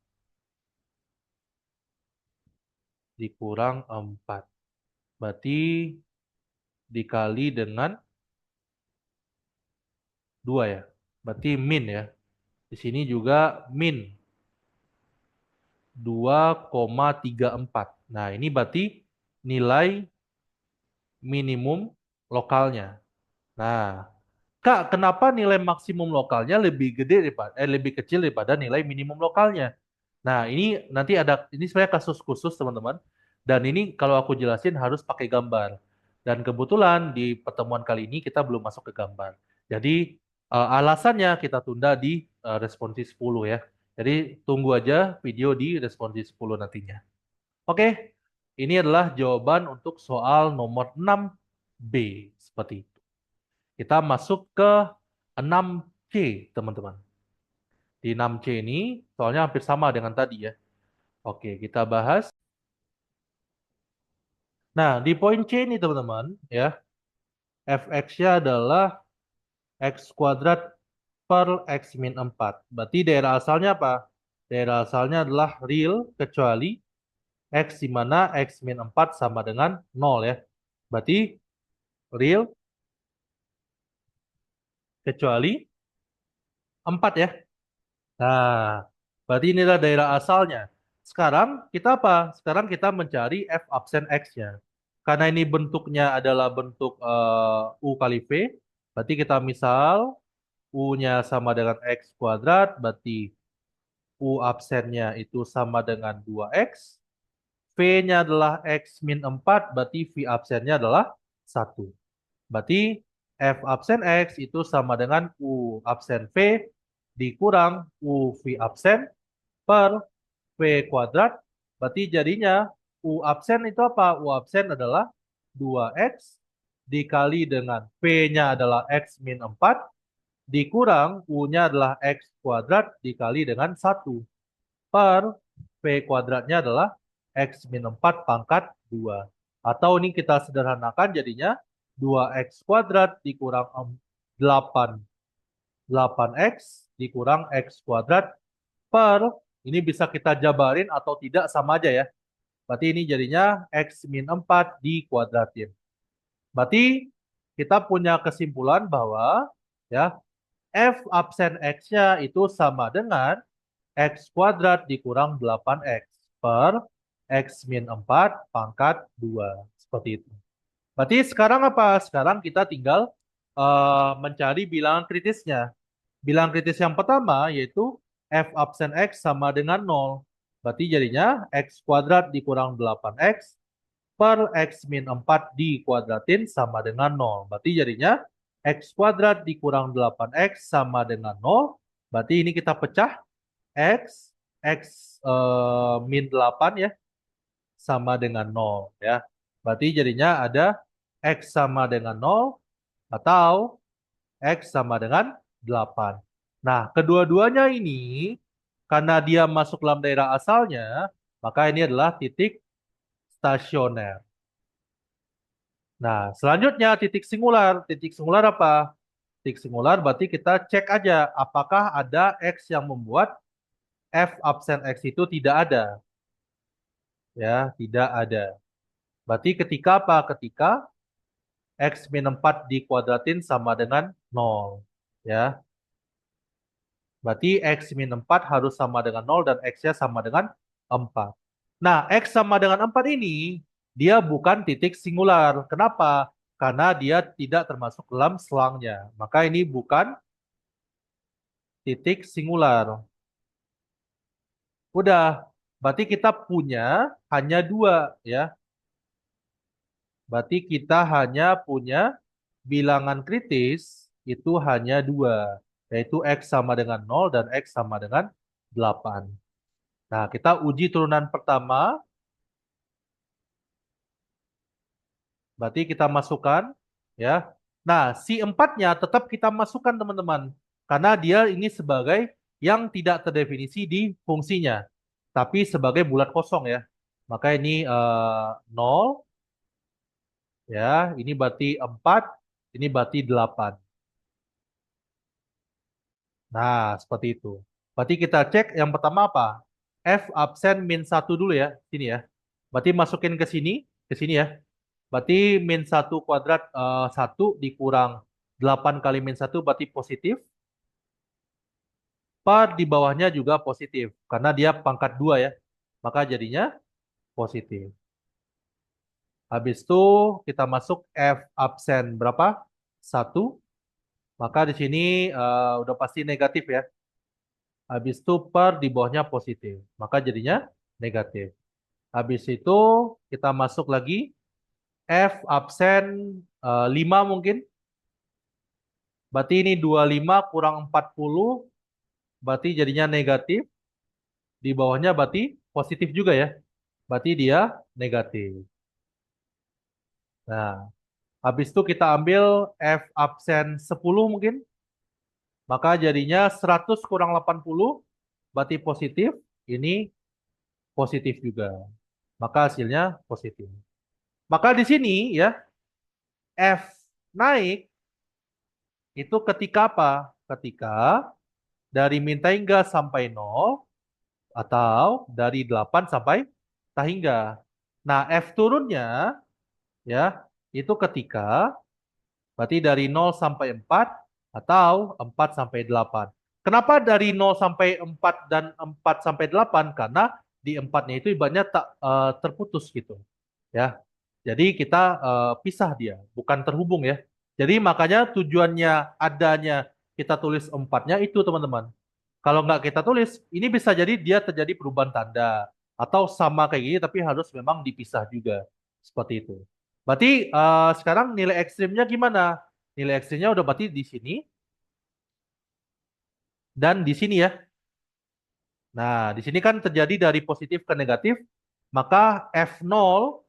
Dikurang 4. Berarti dikali dengan 2 ya. Berarti min ya. Di sini juga min 2,34. Nah, ini berarti nilai minimum lokalnya. Nah, Kak, kenapa nilai maksimum lokalnya lebih gede daripada lebih kecil daripada nilai minimum lokalnya? Nah, ini nanti ada ini sebenarnya kasus khusus, teman-teman. Dan ini kalau aku jelasin harus pakai gambar. Dan kebetulan di pertemuan kali ini kita belum masuk ke gambar. Jadi alasannya kita tunda di responsi 10 ya. Jadi tunggu aja video di responsi 10 nantinya. Oke, ini adalah jawaban untuk soal nomor 6B. Seperti itu. Kita masuk ke 6C, teman-teman. Di 6C ini soalnya hampir sama dengan tadi ya. Oke, kita bahas. Nah, di poin C ini teman-teman, ya, fx-nya adalah x kuadrat per x min 4. Berarti daerah asalnya apa? Daerah asalnya adalah real kecuali x di mana x min 4 sama dengan 0 ya. Berarti real kecuali 4 ya. Nah, berarti inilah daerah asalnya. Sekarang kita apa? Sekarang kita mencari f absen x-nya. Karena ini bentuknya adalah bentuk u kali v, berarti kita misal u-nya sama dengan x kuadrat, berarti u absennya itu sama dengan 2x. V-nya adalah x min 4, berarti v absennya adalah 1. Berarti f absen x itu sama dengan u absen v dikurang u v absen per V kuadrat. Berarti jadinya U absen itu apa? U absen adalah 2X dikali dengan V-nya adalah X min 4 dikurang U-nya adalah X kuadrat dikali dengan 1 per V kuadratnya adalah X min 4 pangkat 2. Atau ini kita sederhanakan jadinya 2x kuadrat dikurang 8. 8x dikurang x kuadrat per, ini bisa kita jabarin atau tidak sama aja ya. Berarti ini jadinya x min 4 dikuadratin. Berarti kita punya kesimpulan bahwa ya f absen x-nya itu sama dengan x kuadrat dikurang 8x per x min 4 pangkat 2. Seperti itu. Berarti sekarang apa? Sekarang kita tinggal mencari bilangan kritisnya. Bilangan kritis yang pertama yaitu f absen x sama dengan 0. Berarti jadinya x kuadrat dikurang 8x per x min 4 dikuadratin sama dengan 0. Berarti jadinya x kuadrat dikurang 8x sama dengan 0. Berarti ini kita pecah x, x min 8 ya, sama dengan 0 ya. Berarti jadinya ada x sama dengan 0 atau x sama dengan 8. Nah, kedua-duanya ini karena dia masuk dalam daerah asalnya, maka ini adalah titik stasioner. Nah, selanjutnya titik singular. Titik singular apa? Titik singular berarti kita cek aja apakah ada x yang membuat f absen x itu tidak ada. Ya, tidak ada. Berarti ketika apa? Ketika x min 4 dikuadratin sama dengan 0. Ya, berarti x min 4 harus sama dengan 0 dan x-nya sama dengan 4. Nah, x sama dengan 4 ini dia bukan titik singular. Kenapa? Karena dia tidak termasuk dalam selangnya. Maka ini bukan titik singular. Udah, berarti kita punya hanya dua ya. Berarti kita hanya punya bilangan kritis itu hanya dua, yaitu x sama dengan 0 dan x sama dengan 8. Nah, kita uji turunan pertama, berarti kita masukkan ya. Nah, si 4-nya tetap kita masukkan teman-teman, karena dia ini sebagai yang tidak terdefinisi di fungsinya, tapi sebagai bulat kosong ya. Maka ini 0 ya, ini berarti 4, ini berarti 8. Nah, seperti itu. Berarti kita cek yang pertama apa? F absen min 1 dulu ya, sini ya. Berarti masukin ke sini ya. Berarti min 1 kuadrat 1 dikurang 8 kali min 1 berarti positif. Per di bawahnya juga positif. Karena dia pangkat 2 ya. Maka jadinya positif. Habis itu kita masuk F absen berapa? 1. Maka di sini udah pasti negatif ya. Habis itu per di bawahnya positif. Maka jadinya negatif. Habis itu kita masuk lagi F absen 5 mungkin. Berarti ini 25 kurang 40. Berarti jadinya negatif. Di bawahnya berarti positif juga ya. Berarti dia negatif. Nah, habis itu kita ambil F absen 10 mungkin. Maka jadinya 100 kurang 80 berarti positif. Ini positif juga. Maka hasilnya positif. Maka di sini ya F naik itu ketika apa? Ketika dari min hingga sampai 0 atau dari 8 sampai tahingga. Nah, F turunnya ya itu ketika berarti dari 0 sampai 4 atau 4 sampai 8. Kenapa dari 0 sampai 4 dan 4 sampai 8? Karena di 4-nya itu ibaratnya tak terputus gitu. Ya. Jadi kita pisah dia, bukan terhubung ya. Jadi makanya tujuannya adanya kita tulis 4-nya itu teman-teman. Kalau nggak kita tulis, ini bisa jadi dia terjadi perubahan tanda. Atau sama kayak gini, tapi harus memang dipisah juga. Seperti itu. Berarti sekarang nilai ekstrimnya gimana? Nilai ekstrimnya udah berarti di sini dan di sini ya. Nah, di sini kan terjadi dari positif ke negatif, maka F0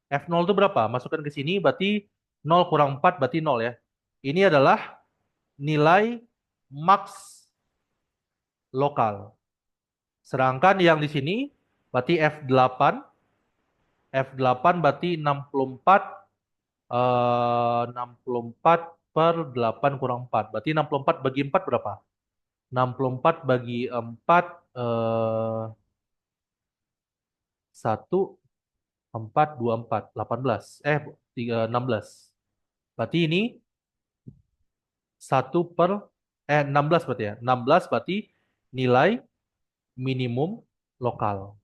itu berapa? Masukkan ke sini berarti 0 kurang 4 berarti 0 ya. Ini adalah nilai max lokal. Sedangkan yang di sini berarti F8. F8 berarti 64 64 per 8 kurang 4. Berarti 64 bagi 4 berapa? 64 bagi 4 1 4 2 4 18. 16. Berarti ini 16 berarti ya. 16 berarti nilai minimum lokal.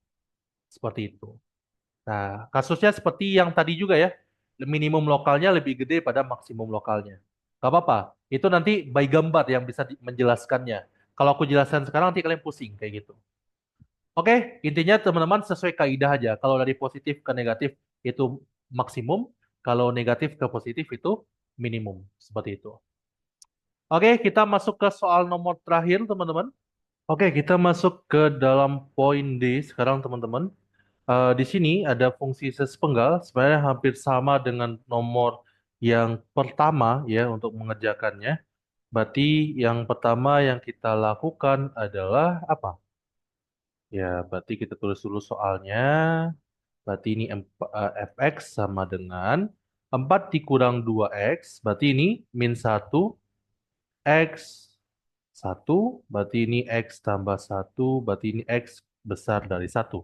Seperti itu. Nah, kasusnya seperti yang tadi juga ya. Minimum lokalnya lebih gede pada maksimum lokalnya. Gak apa-apa. Itu nanti by gambar yang bisa menjelaskannya. Kalau aku jelaskan sekarang nanti kalian pusing kayak gitu. Oke, intinya teman-teman sesuai kaidah aja. Kalau dari positif ke negatif itu maksimum, kalau negatif ke positif itu minimum. Seperti itu. Oke, kita masuk ke soal nomor terakhir, teman-teman. Oke, kita masuk ke dalam poin D sekarang, teman-teman. Di sini ada fungsi sespenggal sebenarnya hampir sama dengan nomor yang pertama ya untuk mengerjakannya. Berarti yang pertama yang kita lakukan adalah apa? Ya, berarti kita tulis dulu soalnya. Berarti ini fx sama dengan 4 dikurang 2x. Berarti ini min 1 x 1. Berarti ini x tambah 1. Berarti ini x besar dari 1.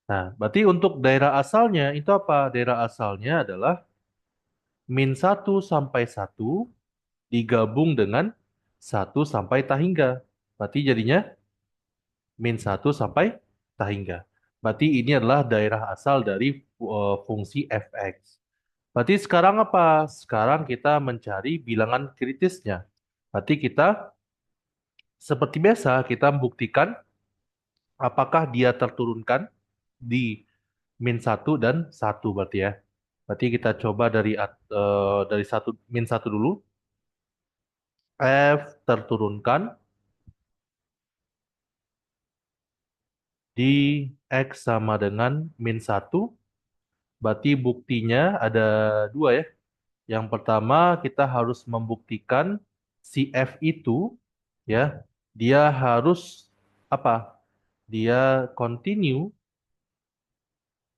Nah, berarti untuk daerah asalnya itu apa? Daerah asalnya adalah min 1 sampai 1 digabung dengan 1 sampai tak hingga. Berarti jadinya min 1 sampai tak hingga. Berarti ini adalah daerah asal dari fungsi fx. Berarti sekarang apa? Sekarang kita mencari bilangan kritisnya. Berarti kita seperti biasa kita membuktikan apakah dia terturunkan di min 1 dan 1 berarti ya. Berarti kita coba dari min 1 dulu. F terturunkan di X sama dengan min 1. Berarti buktinya ada dua ya. Yang pertama kita harus membuktikan si F itu ya, dia harus apa? Dia continue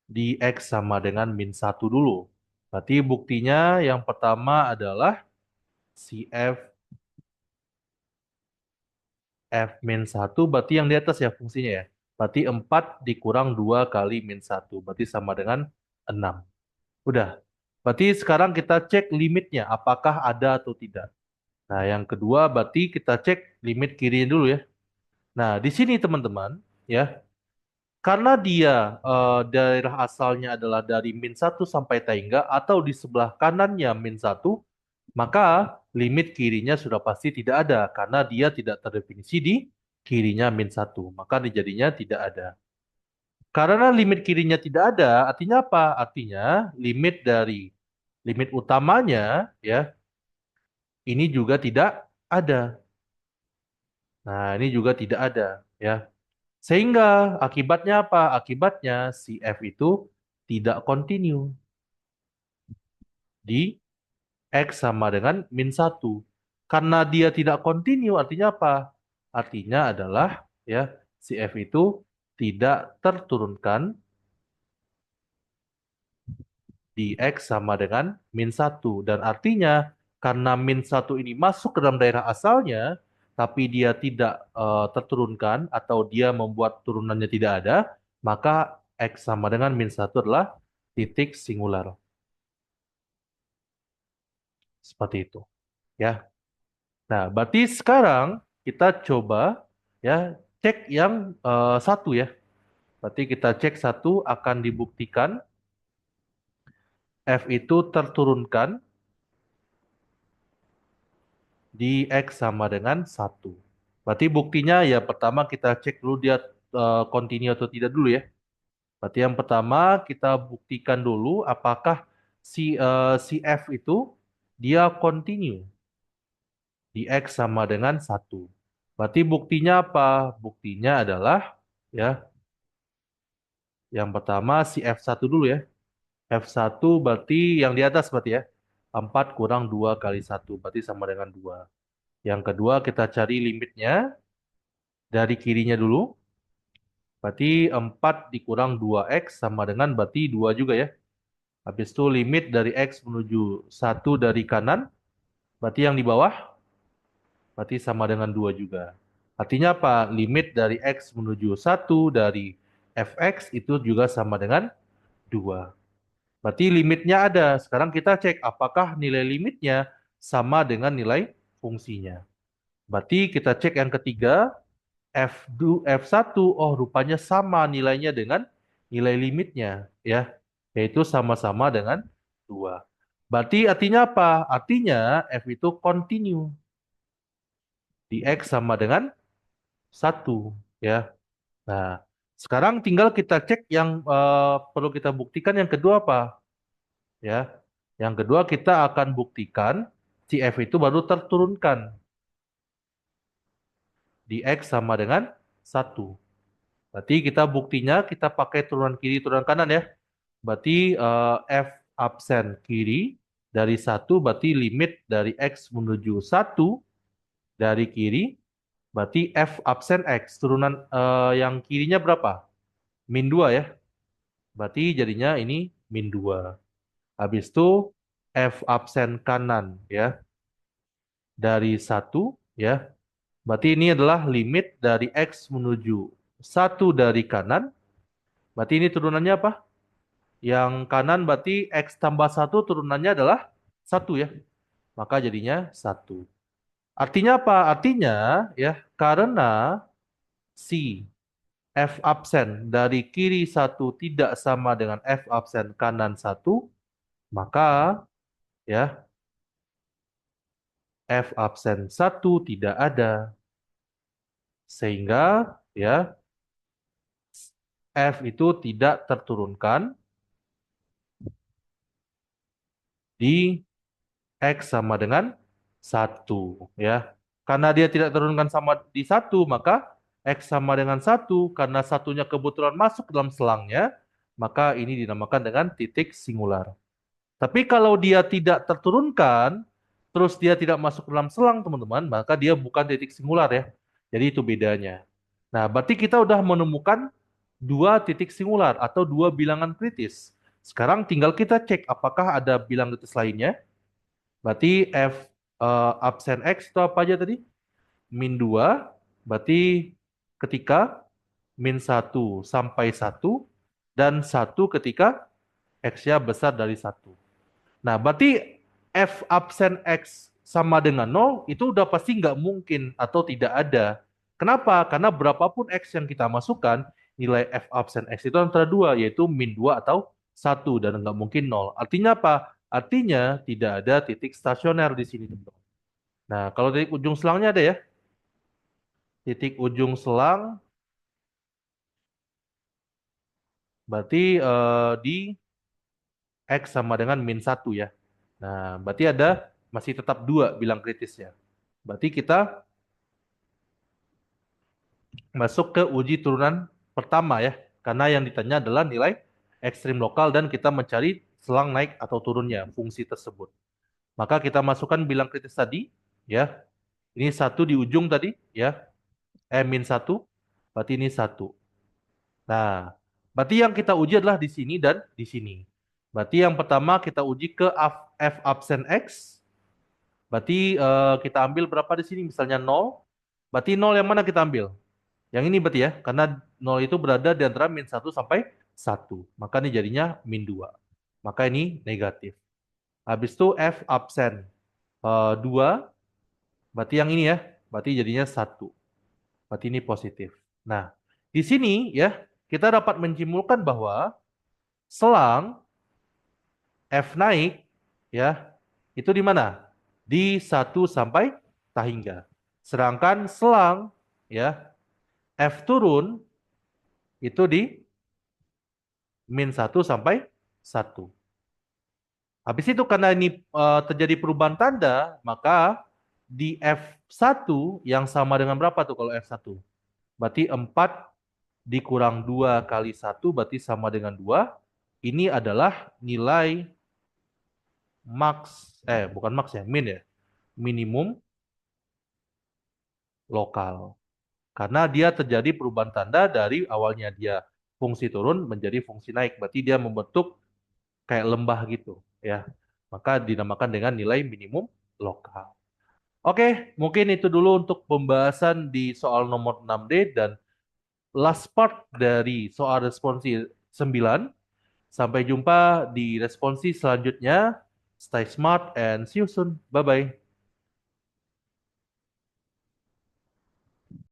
di X sama dengan min 1 dulu. Berarti buktinya yang pertama adalah si F min 1 berarti yang di atas ya fungsinya ya. Berarti 4 dikurang 2 kali min 1. Berarti sama dengan 6. Udah. Berarti sekarang kita cek limitnya. Apakah ada atau tidak. Nah yang kedua berarti kita cek limit kirinya dulu ya. Nah di sini teman-teman ya. Karena dia daerah asalnya adalah dari min 1 sampai tangga atau di sebelah kanannya min 1, maka limit kirinya sudah pasti tidak ada karena dia tidak terdefinisi di kirinya min 1. Maka dijadinya tidak ada. Karena limit kirinya tidak ada, artinya apa? Artinya limit utamanya ya ini juga tidak ada. Nah, ini juga tidak ada ya. Sehingga akibatnya apa? Akibatnya si F itu tidak continue di X sama dengan min 1. Karena dia tidak continue artinya apa? Artinya adalah ya si F itu tidak terturunkan di X sama dengan min 1. Dan artinya karena min 1 ini masuk ke dalam daerah asalnya, tapi dia tidak terturunkan atau dia membuat turunannya tidak ada, maka X sama dengan min 1 adalah titik singular. Seperti itu. Ya. Nah, berarti sekarang kita coba ya cek yang 1 ya. Berarti kita cek 1 akan dibuktikan F itu terturunkan di X sama dengan 1. Berarti buktinya ya pertama kita cek dulu dia continue atau tidak dulu ya. Berarti yang pertama kita buktikan dulu apakah si F itu dia continue di X sama dengan 1. Berarti buktinya apa? Buktinya adalah ya yang pertama si F1 dulu ya. F1 berarti yang di atas berarti ya. 4 kurang 2 kali 1 berarti sama dengan 2. Yang kedua kita cari limitnya dari kirinya dulu. Berarti 4 dikurang 2x sama dengan berarti 2 juga ya. Habis itu limit dari X menuju 1 dari kanan, berarti yang di bawah, berarti sama dengan 2 juga. Artinya apa? Limit dari X menuju 1 dari fx itu juga sama dengan 2. Berarti limitnya ada. Sekarang kita cek apakah nilai limitnya sama dengan nilai fungsinya. Berarti kita cek yang ketiga, F1, oh rupanya sama nilainya dengan nilai limitnya, ya. Yaitu sama-sama dengan 2. Berarti artinya apa? Artinya F itu continue. Di X sama dengan 1, ya. Nah, sekarang tinggal kita cek yang perlu kita buktikan yang kedua apa? Ya. Yang kedua kita akan buktikan si F itu baru terturunkan di X sama dengan 1. Berarti kita buktinya kita pakai turunan kiri, turunan kanan ya. Berarti F absen kiri dari 1 berarti limit dari X menuju 1 dari kiri. Berarti F absen X. Turunan yang kirinya berapa? Min 2 ya. Berarti jadinya ini min 2. Habis itu F absen kanan ya. Dari 1 ya. Berarti ini adalah limit dari X menuju 1 dari kanan. Berarti ini turunannya apa? Yang kanan berarti X tambah 1 turunannya adalah 1 ya. Maka jadinya 1. Artinya apa? Artinya ya, karena si F absen dari kiri 1 tidak sama dengan F absen kanan 1, maka ya F absen 1 tidak ada. Sehingga ya F itu tidak terturunkan di X sama dengan 1 ya. Karena dia tidak turunkan sama di 1, maka X sama dengan 1 karena satunya kebetulan masuk dalam selangnya, maka ini dinamakan dengan titik singular. Tapi kalau dia tidak terturunkan, terus dia tidak masuk dalam selang, teman-teman, maka dia bukan titik singular ya. Jadi itu bedanya. Nah, berarti kita udah menemukan dua titik singular atau dua bilangan kritis. Sekarang tinggal kita cek apakah ada bilang kritis lainnya. Berarti F absen X itu apa aja tadi? Min 2, berarti ketika min 1 sampai 1, dan 1 ketika X-nya besar dari 1. Nah, berarti F absen X sama dengan 0 itu udah pasti nggak mungkin atau tidak ada. Kenapa? Karena berapapun X yang kita masukkan, nilai F absen X itu antara dua, yaitu min 2 atau 1, dan nggak mungkin 0. Artinya apa? Artinya tidak ada titik stasioner di sini, teman-teman. Nah, kalau titik ujung selangnya ada ya. Titik ujung selang berarti di X sama dengan min 1 ya. Nah, berarti ada masih tetap dua bilang kritisnya. Berarti kita masuk ke uji turunan pertama ya. Karena yang ditanya adalah nilai ekstrim lokal dan kita mencari selang naik atau turunnya fungsi tersebut. Maka kita masukkan bilang kritis tadi ya. Ini 1 di ujung tadi ya. Min 1, berarti ini 1. Nah, berarti yang kita uji adalah di sini dan di sini. Berarti yang pertama kita uji ke F absen X. Berarti kita ambil berapa di sini? Misalnya 0. Berarti 0 yang mana kita ambil? Yang ini berarti ya, karena 0 itu berada di antara min 1 sampai 1. Maka ini jadinya min 2. Maka ini negatif. Habis itu F absen 2, berarti yang ini ya, berarti jadinya 1. Berarti ini positif. Nah, di sini ya, kita dapat menyimpulkan bahwa selang F naik ya, itu di mana? Di 1 sampai tahingga. Sedangkan selang ya, F turun itu di min 1 sampai 1. Habis itu karena ini terjadi perubahan tanda, maka di F1 yang sama dengan berapa tuh kalau F1? Berarti 4 dikurang 2 kali 1 berarti sama dengan 2. Ini adalah nilai max, bukan max ya, min ya. Minimum lokal. Karena dia terjadi perubahan tanda dari awalnya dia fungsi turun menjadi fungsi naik. Berarti dia membentuk kayak lembah gitu ya. Maka dinamakan dengan nilai minimum lokal. Oke, mungkin itu dulu untuk pembahasan di soal nomor 6D dan last part dari soal responsi 9. Sampai jumpa di responsi selanjutnya. Stay smart and see you soon. Bye-bye.